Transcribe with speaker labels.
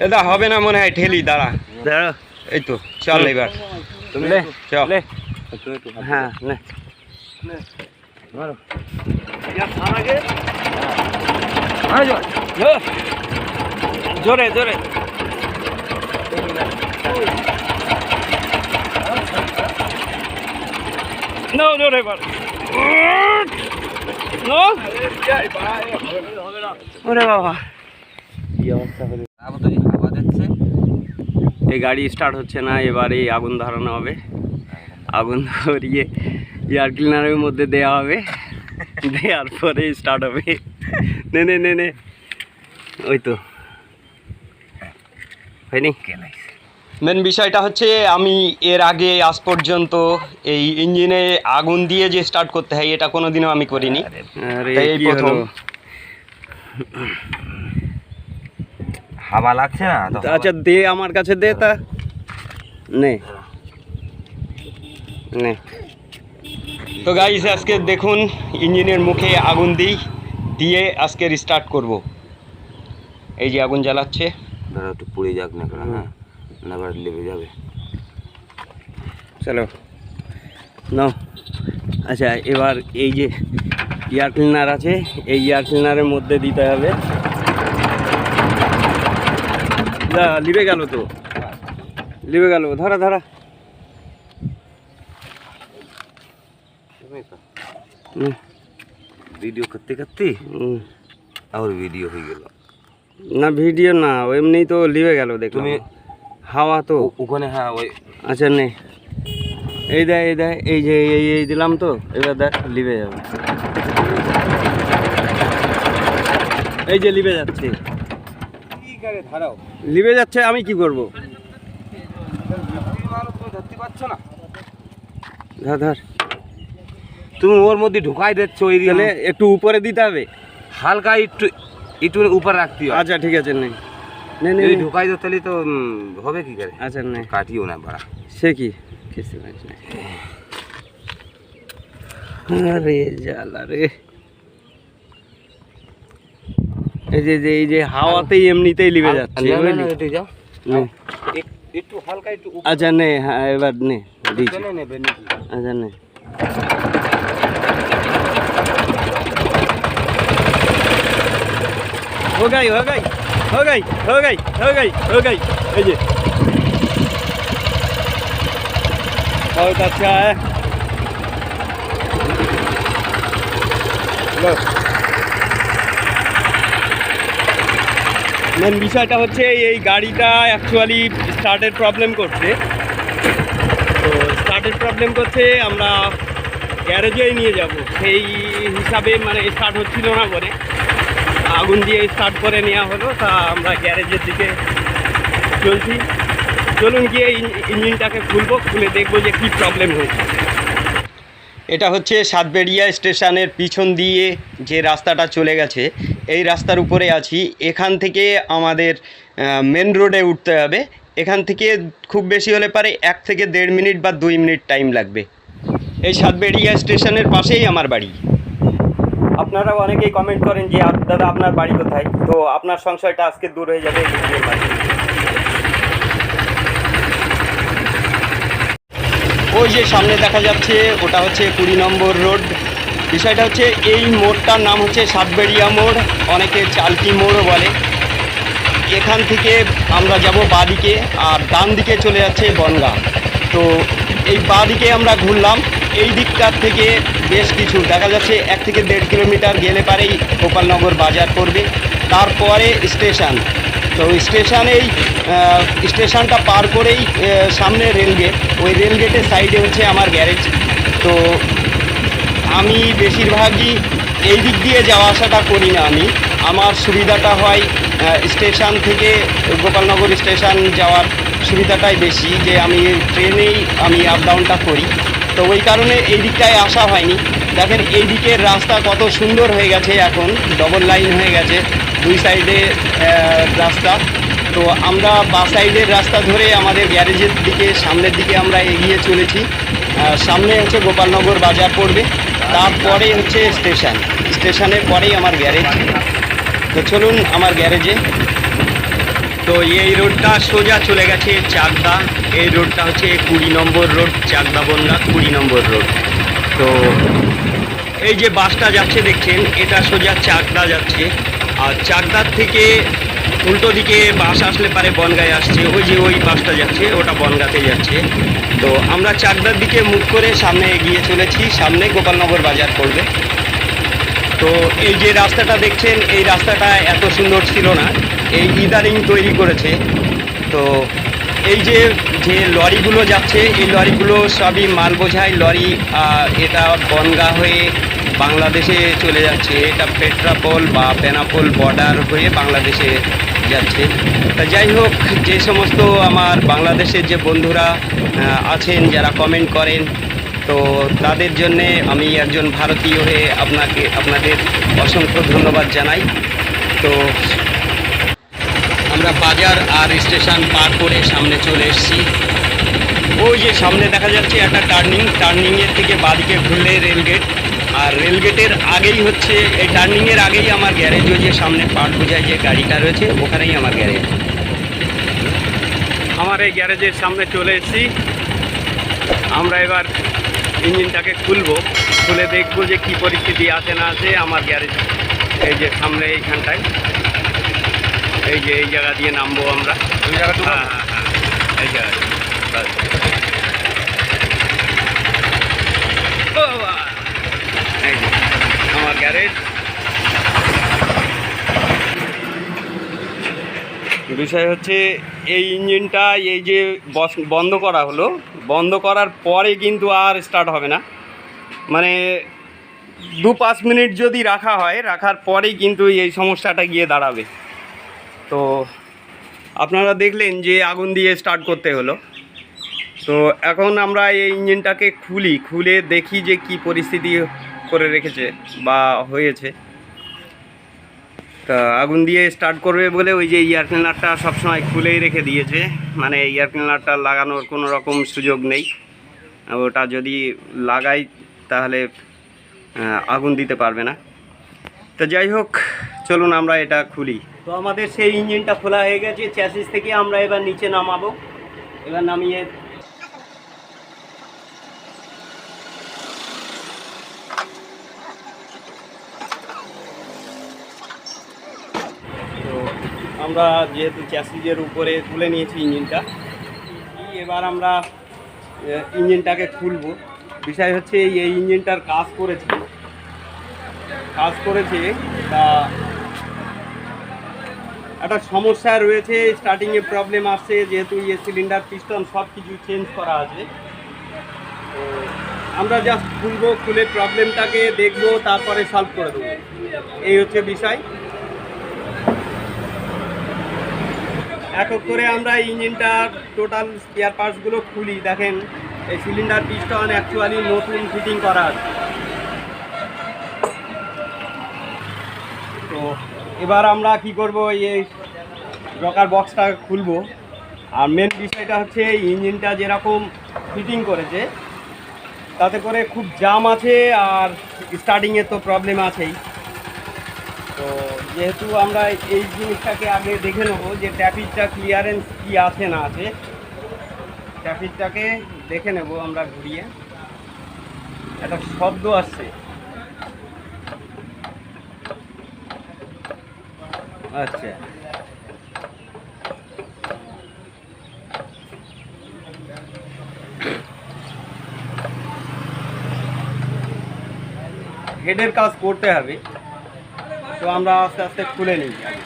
Speaker 1: দাদা হবে না মনে হয়, ঠেলি দাঁড়া দাঁড়া। এই তো চল এবার তুমি চল। হ্যাঁ জোরে জোরে নো জোরে এবার। ওরে বাবা কি অবস্থা হলো। এই গাড়ি স্টার্ট হচ্ছে না, এবার এই আগুন ধরানো হবে। আগুন ধরিয়ে এয়ার ক্লিনারের মধ্যে দেওয়া হবে, দেওয়ার পরে স্টার্ট হবে। নে নে নে নে ওই তো হয়নি। মেন বিষয়টা হচ্ছে আমি এর আগে আজ পর্যন্ত এই ইঞ্জিনে আগুন দিয়ে যে স্টার্ট করতে হয় এটা কোনোদিনও আমি করিনি। এই প্রথম।
Speaker 2: হাওয়া লাগছে না?
Speaker 1: আচ্ছা দে আমার কাছে দে তা নে নে। তো গাইস আজকে দেখুন ইঞ্জিনের মুখে আগুন দিয়ে আজকে স্টার্ট করব। এই যে আগুন জ্বালাচ্ছে,
Speaker 2: দাঁড়া একটু পুড়ে যাক না, হ্যাঁ না আবার লেগে যাবে।
Speaker 1: চলো নাও। আচ্ছা এবার এই যে এয়ার ক্লিনার আছে, এই এয়ার ক্লিনারের মধ্যে দিতে হবে। লিবে গেল তো, লিবে গেল, ধরা ধরা।
Speaker 2: ভিডিও করতে করতে আবার ভিডিও হয়ে গেল
Speaker 1: না, ভিডিও না এমনি তো লিবে গেল। দেখ তুমি হাওয়া তো
Speaker 2: ওখানে। হ্যাঁ ওই
Speaker 1: আচ্ছা নে এই দেয় এই দেয়, এই যে এই দিলাম তো, এবার দেখ লিবে যাবে। এই যে লিবে যাচ্ছে, লিবে যাচ্ছে। আমি কি করবো?
Speaker 2: ধরতে পারছো না?
Speaker 1: ধর ধর।
Speaker 2: তুমি ওর মধ্যে ঢুকাই দিচ্ছ, ওই
Speaker 1: তাহলে একটু উপরে দিতে হবে,
Speaker 2: হালকা একটু একটু উপরে রাখতে হবে।
Speaker 1: আচ্ছা ঠিক আছে নে নে নে
Speaker 2: ঢুকাই দাও তাহলে তো হবে কি করে।
Speaker 1: আচ্ছা নে,
Speaker 2: কাটিও না বাড়া।
Speaker 1: সে কি কিস্তি পাইছ না। আরে জ্বালা রে। এই যে হাওয়াতেই এমনিতেই লিবে যাচ্ছে।
Speaker 2: একটু হালকা একটু।
Speaker 1: আচ্ছা নে, হ্যাঁ এবার নে দিচ্ছি। আচ্ছা নে। हो गई हो गई हो गई हो गई हो गई हो गई। এই যে बहुत अच्छा है। মেন বিষয়টা হচ্ছে এই গাড়িটা অ্যাকচুয়ালি স্টার্টের প্রবলেম করছে। তো স্টার্টের প্রবলেম করছে, আমরা গ্যারেজেই নিয়ে যাব সেই হিসাবে, মানে স্টার্ট হচ্ছিল না বলে আগুন দিয়ে স্টার্ট করে নেওয়া হলো। তা আমরা গ্যারেজের দিকে চলছি। চলুন গিয়ে ইঞ্জিনটাকে খুলবো, খুলে দেখবো যে কী প্রবলেম হয়েছে। এটা হচ্ছে সাতবেড়িয়া স্টেশনের পিছন দিয়ে যে রাস্তাটা চলে গেছে, এই রাস্তার উপরে আছি। এখান থেকে আমাদের মেন রোডে উঠতে হবে। এখান থেকে খুব বেশি হলে পারে 1 থেকে 1.5 মিনিট বা 2 মিনিট টাইম লাগবে। এই সাতবেড়িয়া স্টেশনের পাশেই আমার বাড়ি। আপনারা অনেকেই কমেন্ট করেন যে দাদা আপনার বাড়ি কোথায়, তো আপনার সংশয়টা আজকে দূর হয়ে যাবে। ওই যে সামনে দেখা যাচ্ছে ওটা হচ্ছে 20 নম্বর রোড। বিষয়টা হচ্ছে এই মোড়টার নাম হচ্ছে সাতবেড়িয়া মোড়, অনেকে চালকি মোড়ও বলে। এখান থেকে আমরা যাব বাঁদিকে, আর ডান দিকে চলে যাচ্ছে বনগাঁ। তো এই বাঁদিকে আমরা ঘুরলাম। এই দিকটার থেকে বেশ কিছু দেখা যাচ্ছে 1 থেকে 1.5 কিলোমিটার গেলে পারেই গোপালনগর বাজার পড়বে, তারপরে স্টেশন। তো স্টেশনটা পার করেই সামনে রেলগেট, ওই রেলগেটের সাইডে হচ্ছে আমার গ্যারেজ। তো আমি বেশিরভাগই এই দিক দিয়ে যাওয়া আসাটা করি না। আমার সুবিধাটা হয় স্টেশন থেকে গোপালনগর স্টেশন যাওয়ার সুবিধাটাই বেশি, যে আমি ট্রেনেই আমি আপ ডাউনটা করি। তো ওই কারণে এই দিকটায় আসা হয়নি। দেখেন এই দিকের রাস্তা কত সুন্দর হয়ে গেছে, এখন ডবল লাইন হয়ে গেছে, 2 সাইডে রাস্তা। তো আমরা বাঁ সাইডের রাস্তা ধরে আমাদের গ্যারেজের দিকে সামনের দিকে আমরা এগিয়ে চলেছি। সামনে হচ্ছে গোপালনগর বাজার পড়বে। তারপরে হচ্ছে স্টেশনের পরেই আমার গ্যারেজ। তো চলুন আমার গ্যারেজে। তো এই রোডটা সোজা চলে গেছে চাকদা। এই রোডটা হচ্ছে 20 নম্বর রোড, চাকদা বনগা 20 নম্বর রোড। তো এই যে বাসটা যাচ্ছে দেখছেন, এটা সোজা চাকদা যাচ্ছে। আর চাকদার থেকে উল্টো দিকে বাস আসলে পারে বনগাঁয় আসছে। ওই যে ওই বাসটা যাচ্ছে, ওটা বনগাঁতে যাচ্ছে। তো আমরা চাকদার দিকে মুখ করে সামনে এগিয়ে চলেছি। সামনে গোপালনগর বাজার পড়বে। তো এই যে রাস্তাটা দেখছেন, এই রাস্তাটা এত সুন্দর ছিল না, এই ইদানিং তৈরি করেছে। তো এই যে যে লরিগুলো যাচ্ছে, এই লরিগুলো সবই মাল বোঝাই লরি। এটা বনগাঁ হয়ে বাংলাদেশে চলে যাচ্ছে। এটা পেট্রাপোল বা বেনাপোল বর্ডার হয়ে বাংলাদেশে যাচ্ছে। তা যাই হোক, যে সমস্ত আমার বাংলাদেশের যে বন্ধুরা আছেন যারা কমেন্ট করেন, তো তাদের জন্যে আমি একজন ভারতীয় হয়ে আপনাদের অসংখ্য ধন্যবাদ জানাই। তো আমরা বাজার আর স্টেশন পার করে সামনে চলে এসেছি। ওই যে সামনে দেখা যাচ্ছে একটা টার্নিংয়ের থেকে বাদিকে ঘুরলে রেলগেট। আর রেলগেটের আগেই হচ্ছে, এই টার্নিংয়ের আগেই আমার গ্যারেজ। ওই যে সামনে পাট বোঝায় যে গাড়িটা রয়েছে, ওখানেই আমার গ্যারেজ। আমার এই গ্যারেজের সামনে চলে এসেছি। আমরা এবার ইঞ্জিনটাকে খুলে দেখবো যে কী পরিস্থিতি আছে না আছে আমার গ্যারেজ। এই যে সামনে এইখানটায়, এই যে এই জায়গা দিয়ে নামবো আমরা। এই জায়গাটা, হ্যাঁ, এই জায়গা আমার গ্যারেজ। বিষয় হচ্ছে এই ইঞ্জিনটা এই যে বন্ধ করা হলো, বন্ধ করার পরে কিন্তু আর স্টার্ট হবে না। মানে 2-5 মিনিট যদি রাখা হয়, রাখার পরেই কিন্তু এই সমস্যাটা গিয়ে দাঁড়াবে। তো আপনারা দেখলেন যে আগুন দিয়ে স্টার্ট করতে হলো। তো এখন আমরা এই ইঞ্জিনটাকে খুলে দেখি যে কি পরিস্থিতি করে রেখেছে বা হয়েছে। তা আগুন দিয়ে স্টার্ট করবে বলে ওই যে এয়ার ক্লিনারটা সবসময় খুলেই রেখে দিয়েছে। মানে এয়ার ক্লিনারটা লাগানোর কোনো রকম সুযোগ নেই। ওটা যদি লাগাই তাহলে আগুন দিতে পারবে না। তো যাই হোক, চলুন আমরা এটা খুলি। তো আমাদের সেই ইঞ্জিনটা খোলা হয়ে গেছে। চ্যাসিস থেকে আমরা এবার নিচে নামাবো। এবার নামিয়ে আমরা যেহেতু চ্যাসিজের উপরে তুলে নিয়েছি ইঞ্জিনটা, এবার আমরা ইঞ্জিনটাকে খুলবো। বিষয় হচ্ছে এই ইঞ্জিনটার কাজ করেছে তা একটা সমস্যা রয়েছে। স্টার্টিংয়ে প্রবলেম আসছে, যেহেতু সিলিন্ডার পিস্টন সব কিছু চেঞ্জ করা আছে। তো আমরা জাস্ট খুলে প্রবলেমটাকে দেখবো, তারপরে সলভ করে দেবো। এই হচ্ছে বিষয়। এক এক করে আমরা ইঞ্জিনটার টোটাল স্পেয়ার পার্টসগুলো খুলি। দেখেন, এই সিলিন্ডার পিস্টন অ্যাকচুয়ালি নতুন ফিটিং করা আছে। তো এবার আমরা কি করব, এই রকার বক্সটা খুলবো। আর মেন বিষয়টা হচ্ছে ইঞ্জিনটা যেরকম ফিটিং করেছে তাতে করে খুব জাম আছে, আর স্টার্টিংয়ে তো প্রবলেম আছেই। তো যেহেতু আমরা এই জিনিসটাকে আগে দেখে নেবো যে ট্যাপিজটা ক্লিয়ারেন্স কি আছে না আছে, ট্যাপিজটাকে দেখে নেব আমরা ঘুরিয়ে। একটা শব্দ আসছে, আচ্ছা হেডের কাজ করতে হবে। তো আমরা আস্তে আস্তে খুলে নিই।